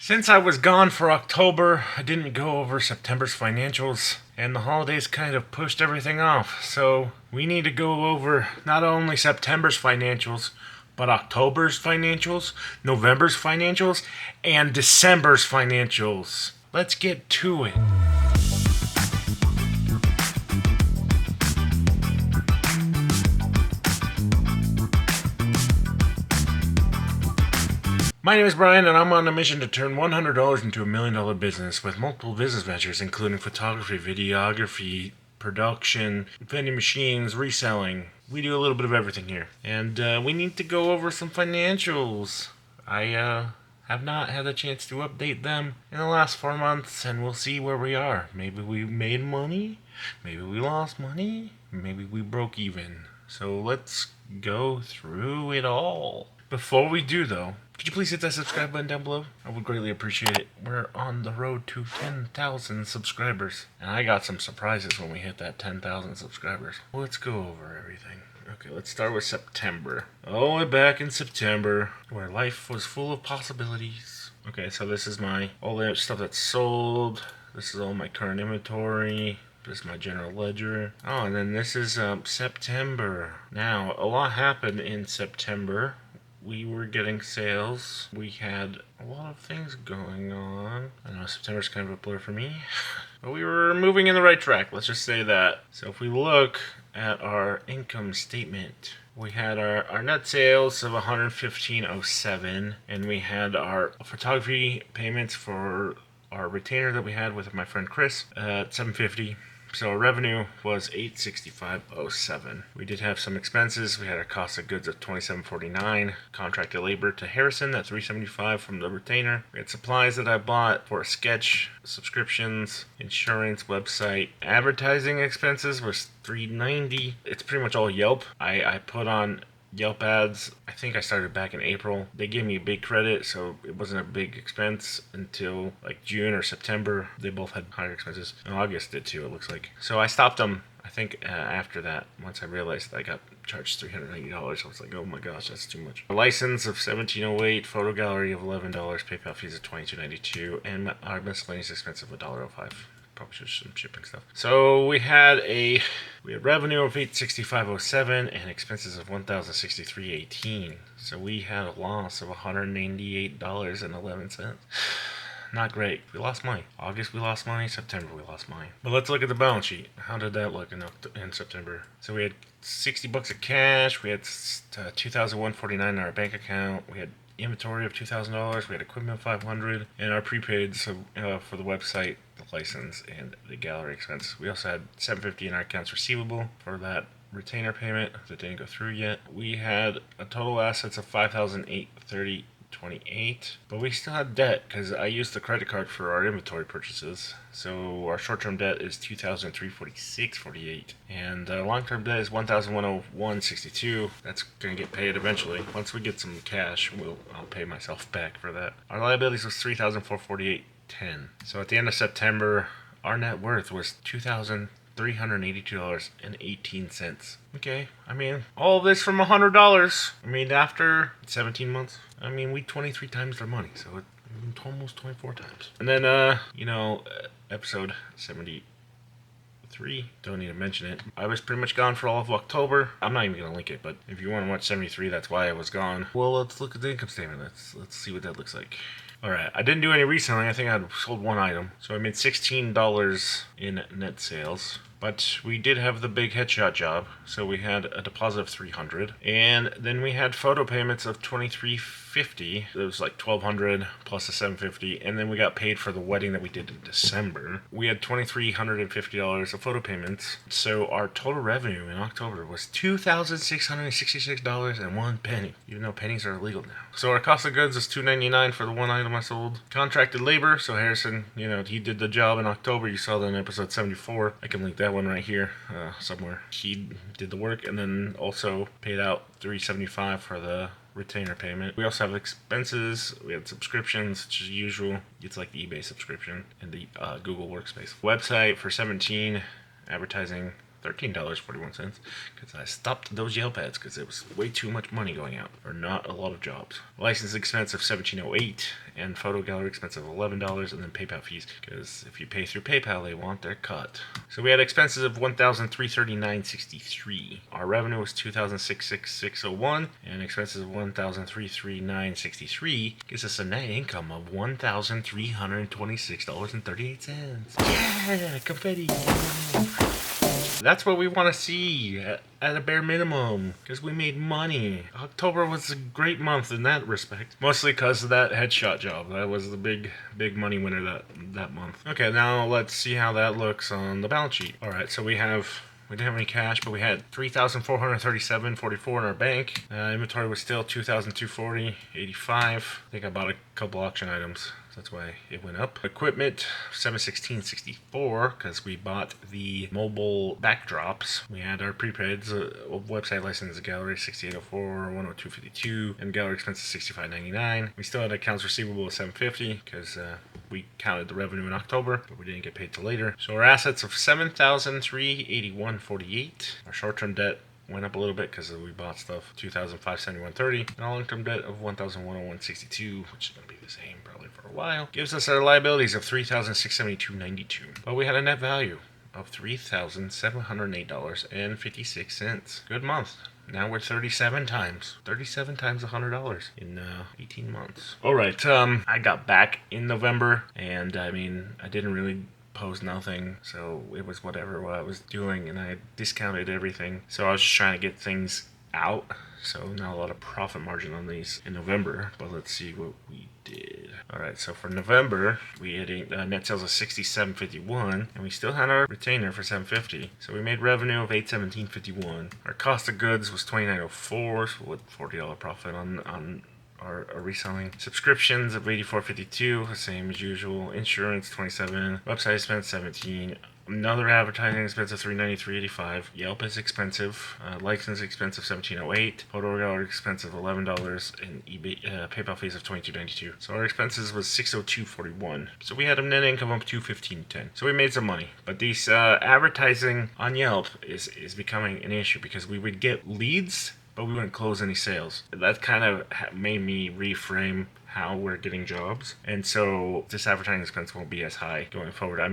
Since I was gone for October, I didn't go over September's financials, and the holidays kind of pushed everything off. So we need to go over not only September's financials, but October's financials, November's financials, and December's financials. Let's get to it. My name is Brian, and I'm on a mission to turn $100 into $1,000,000 business with multiple business ventures, including photography, videography, production, vending machines, reselling. We do a little bit of everything here. And we need to go over some financials. I have not had a chance to update them in the last 4 months, and we'll see where we are. Maybe we made money, maybe we lost money, maybe we broke even. So let's go through it all. Before we do, though, could you please hit that subscribe button down below? I would greatly appreciate it. We're on the road to 10,000 subscribers. And I got some surprises when we hit that 10,000 subscribers. Let's go over everything. Okay, let's start with September. All the way back in September, where life was full of possibilities. Okay, so this is all the stuff that's sold. This is all my current inventory. This is my general ledger. Oh, and then this is September. Now, a lot happened in September. We were getting sales. We had a lot of things going on. I know September's kind of a blur for me. But we were moving in the right track, let's just say that. So if we look at our income statement, we had our net sales of $115.07, and we had our photography payments for our retainer that we had with my friend Chris at $750. So our revenue was $865.07. We did have some expenses. We had our cost of goods of $27.49. Contracted labor to Harrison at $375 from the retainer. We had supplies that I bought for a sketch, subscriptions, insurance, website. Advertising expenses was $390. It's pretty much all Yelp. I put on Yelp ads. I think I started back in April. They gave me a big credit, so it wasn't a big expense until like June or September. They both had higher expenses. And August did too, it looks like. So I stopped them, I think, after that. Once I realized I got charged $390, I was like, oh my gosh, that's too much. A license of $17.08, photo gallery of $11, PayPal fees of $22.92, and our miscellaneous expense of $1.05. Probably should some shipping stuff. So we had revenue of $865.07 and expenses of $1,063.18. So we had a loss of $198.11. Not great. We lost money. August we lost money. September we lost money. But let's look at the balance sheet. How did that look in September? So we had $60 of cash. We had $2,149 in our bank account. We had inventory of $2,000. We had equipment of $500, and our prepaid for the website, the license, and the gallery expense. We also had $750 in our accounts receivable for that retainer payment that didn't go through yet. We had a total assets of $5,830.28, but we still had debt because I used the credit card for our inventory purchases. So our short-term debt is $2,346.48, and long-term debt is $1,101.62. That's gonna get paid eventually. Once we get some cash, I'll pay myself back for that. Our liabilities was $3,448.10. So at the end of September, our net worth was $2,382.18. Okay, I mean, all this from $100. I mean, after 17 months, I mean, we 23 times our money, so almost 24 times. And then, episode 73, don't need to mention it. I was pretty much gone for all of October. I'm not even going to link it, but if you want to watch 73, that's why I was gone. Well, let's look at the income statement. Let's see what that looks like. Alright, I didn't do any reselling. I think I sold one item. So I made $16 in net sales. But we did have the big headshot job, so we had a deposit of $300, and then we had photo payments of $23.50. It was like $1,200 plus the $750, and then we got paid for the wedding that we did in December. We had $2,350 of photo payments, so our total revenue in October was $2,666.01, even though pennies are illegal now. So our cost of goods is $299 for the one item I sold. Contracted labor, so Harrison, he did the job in October. You saw that in episode 74. I can link that one right here somewhere. He did the work and then also paid out $375 for the retainer payment. We also have expenses. We had subscriptions, which is usual. It's like the eBay subscription and the Google Workspace. Website for 17, advertising $13.41 because I stopped those Yelp ads because it was way too much money going out for not a lot of jobs. License expense of $17.08 and photo gallery expense of $11, and then PayPal fees because if you pay through PayPal, they want their cut. So we had expenses of $1,339.63. Our revenue was $2,666.01, and expenses of $1,339.63 gives us a net income of $1,326.38. Yeah, confetti. That's what we want to see at a bare minimum, because we made money. October was a great month in that respect, mostly because of that headshot job. That was the big money winner that month. Okay, now let's see how that looks on the balance sheet. All right, so we didn't have any cash, but we had $3,437.44 in our bank. Inventory was still $2,240.85. I think I bought a couple auction items. That's why it went up. Equipment, $716.64, because we bought the mobile backdrops. We had our prepaids, website license, gallery $68.04, $102.52, and gallery expenses $65.99. We still had accounts receivable of $750 because we counted the revenue in October, but we didn't get paid till later. So our assets of $7,381.48. Our short-term debt went up a little bit because we bought stuff. $2,571.30, and a long-term debt of $1,101.62, which is going to be the same probably for a while. Gives us our liabilities of $3,672.92. But we had a net value of $3,708.56. Good month. Now we're 37 times $100 in 18 months. All right, I got back in November, and I didn't really post nothing, so it was whatever what I was doing, and I discounted everything. So I was just trying to get things out, so not a lot of profit margin on these in November, but let's see what we did. All right, so for November, we had net sales of $67.51, and we still had our retainer for $750. So we made revenue of $817.51. Our cost of goods was $29.04, so with $40 profit on our reselling. Subscriptions of $84.52, the same as usual. Insurance $27, website expense $17. Another advertising expense of $393.85. Yelp is expensive. License expense of $17.08. Photo gallery expense of $11, and eBay PayPal fees of $22.92. So our expenses was $602.41. So we had a net income of $215.10. So we made some money. But these advertising on Yelp is becoming an issue because we would get leads, but we wouldn't close any sales. That kind of made me reframe how we're getting jobs, and so this advertising expense won't be as high going forward. I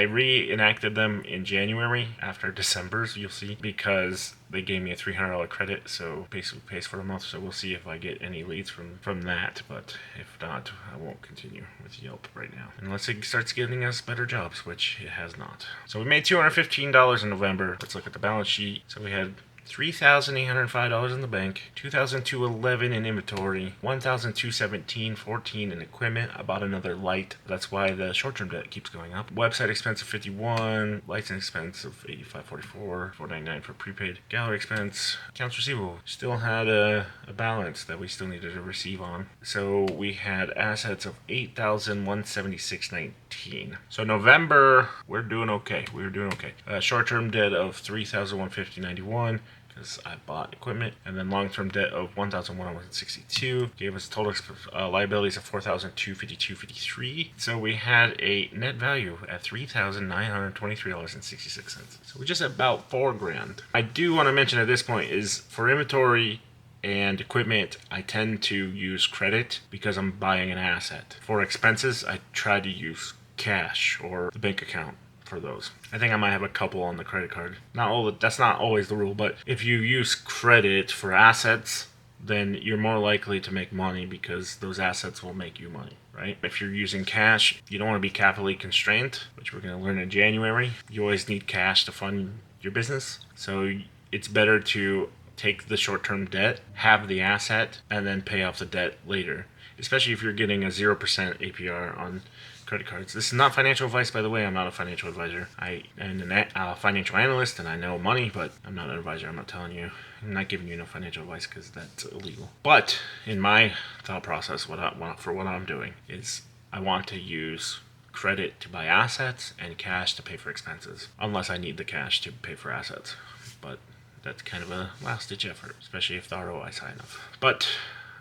reenacted them in January after December's, you'll see, because they gave me a $300 credit, so basically pays for a month. So we'll see if I get any leads from that, but if not, I won't continue with Yelp right now unless it starts giving us better jobs, which it has not. So we made $215 in November. Let's look at the balance sheet. So we had $3,805 in the bank, $2,211 in inventory, $1,217.14 in equipment. I bought another light. That's why the short-term debt keeps going up. Website expense of $51, license expense of $85.44, $4.99 for prepaid. Gallery expense, accounts receivable. Still had a balance that we still needed to receive on. So we had assets of $8,176.19. So November, we're doing okay. We were doing okay. Short-term debt of $3,150.91. Because I bought equipment, and then long-term debt of $1,162 gave us total liabilities of $4,252.53. So we had a net value at $3,923.66. So we're just about $4,000. I do want to mention at this point is for inventory and equipment, I tend to use credit because I'm buying an asset. For expenses, I try to use cash or the bank account for those. I think I might have a couple on the credit card. That's not always the rule, but if you use credit for assets, then you're more likely to make money because those assets will make you money, right? If you're using cash, you don't want to be capitally constrained, which we're going to learn in January. You always need cash to fund your business. So it's better to take the short-term debt, have the asset, and then pay off the debt later, especially if you're getting a 0% APR on credit cards. This is not financial advice, by the way. I'm not a financial advisor. I am a financial analyst, and I know money, but I'm not an advisor. I'm not telling you. I'm not giving you no financial advice because that's illegal. But in my thought process, what I'm doing is I want to use credit to buy assets and cash to pay for expenses, unless I need the cash to pay for assets. But that's kind of a last-ditch effort, especially if the ROI is high enough. But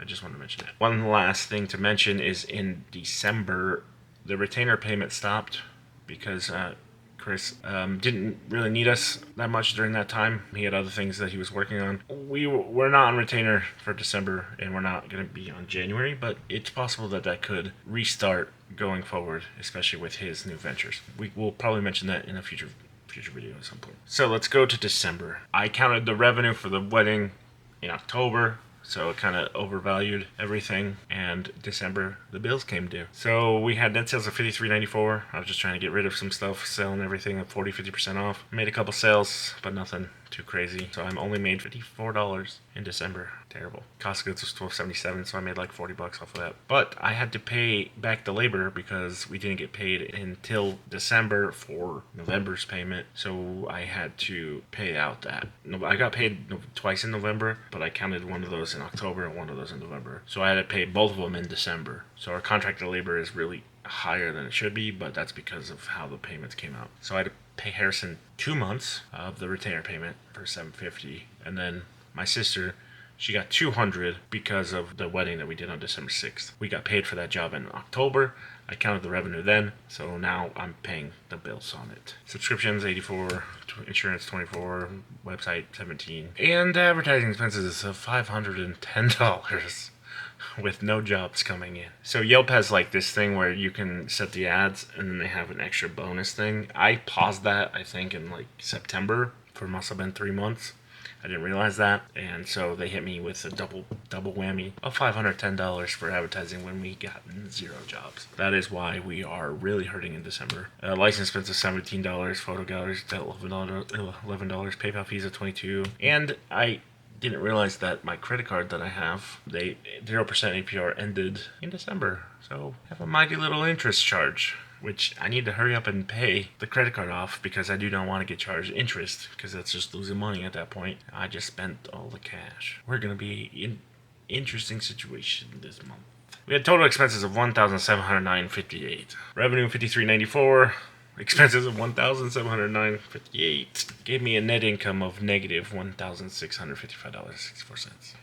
I just want to mention that. One last thing to mention is in December, the retainer payment stopped because Chris didn't really need us that much during that time. He had other things that he was working on. We're not on retainer for December, and we're not going to be on January, but it's possible that could restart going forward, especially with his new ventures. We will probably mention that in a future video at some point. So let's go to December. I counted the revenue for the wedding in October, so it kind of overvalued everything, and December the bills came due. So we had net sales of $53.94. I was just trying to get rid of some stuff, selling everything at 40-50% off. Made a couple sales, but nothing too crazy. So I'm only made $54 in December. Terrible. Cost of goods was $12.77, so I made like $40 off of that. But I had to pay back the labor because we didn't get paid until December for November's payment. So I had to pay out that. I got paid twice in November, but I counted one of those in October and one of those in November. So I had to pay both of them in December. So our contracted labor is really higher than it should be, but that's because of how the payments came out. So I had to pay Harrison 2 months of the retainer payment for $750, and then my sister, she got $200 because of the wedding that we did on December 6th. We got paid for that job in October. I counted the revenue then, so now I'm paying the bills on it. Subscriptions $84, insurance $24, website $17, and advertising expenses of $510. With no jobs coming in. So Yelp has like this thing where you can set the ads and then they have an extra bonus thing. I paused that, I think, in like September for must have been 3 months. I didn't realize that, and so they hit me with a double whammy of $510 for advertising when we got 0 jobs. That is why we are really hurting in December. License expenses $17, photo galleries $11, PayPal fees of $22, and I didn't realize that my credit card that I have, 0% APR ended in December. So I have a mighty little interest charge, which I need to hurry up and pay the credit card off because I do not want to get charged interest because that's just losing money at that point. I just spent all the cash. We're going to be in interesting situation this month. We had total expenses of $1,709.58. Revenue $53.94. Expenses of $1,709.58 gave me a net income of negative $1,655.64.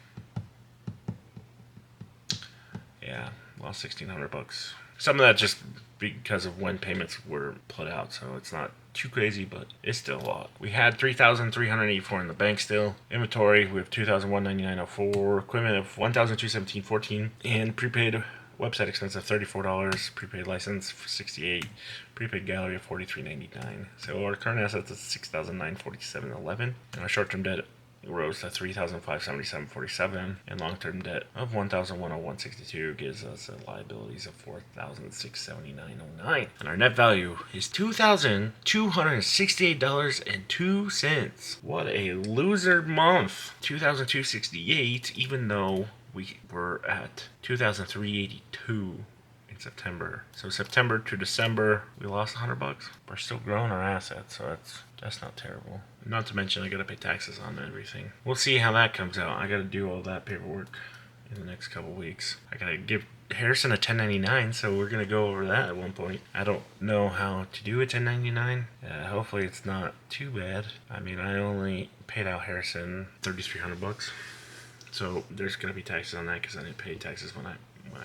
Yeah, lost $1,600. Some of that just because of when payments were put out, so it's not too crazy, but it's still a lot. We had $3,384 in the bank still. Inventory, we have $2,199.04. Equipment of $1,217.14, and prepaid website expense of $34, prepaid license for $68, prepaid gallery of $43.99. So our current assets is $6,947.11, and our short-term debt rose to $3,577.47, and long-term debt of $1,101.62 gives us liabilities of $4,679.09. And our net value is $2,268.02. What a loser month! $2,268, even though we were at $2,382 in September. So September to December, we lost $100. We're still growing our assets, so that's not terrible. Not to mention, I gotta pay taxes on everything. We'll see how that comes out. I gotta do all that paperwork in the next couple weeks. I gotta give Harrison a 1099, so we're gonna go over that at one point. I don't know how to do a 1099. Hopefully it's not too bad. I mean, I only paid out Harrison $3,300. So there's going to be taxes on that because I didn't pay taxes when I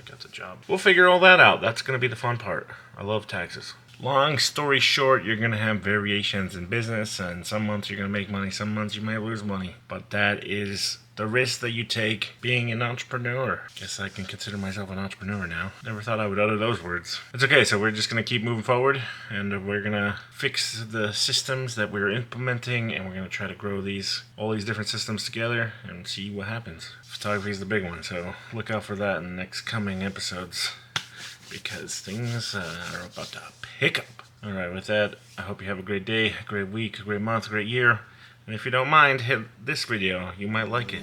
got the job. We'll figure all that out. That's going to be the fun part. I love taxes. Long story short, you're going to have variations in business, and some months you're going to make money, some months you may lose money. But that is the risk that you take being an entrepreneur. Guess I can consider myself an entrepreneur now. Never thought I would utter those words. It's okay, so we're just going to keep moving forward, and we're going to fix the systems that we're implementing, and we're going to try to grow all these different systems together and see what happens. Photography is the big one, so look out for that in the next coming episodes, because things are about to pick up. Alright, with that, I hope you have a great day, a great week, a great month, a great year. And if you don't mind, hit this video. You might like it.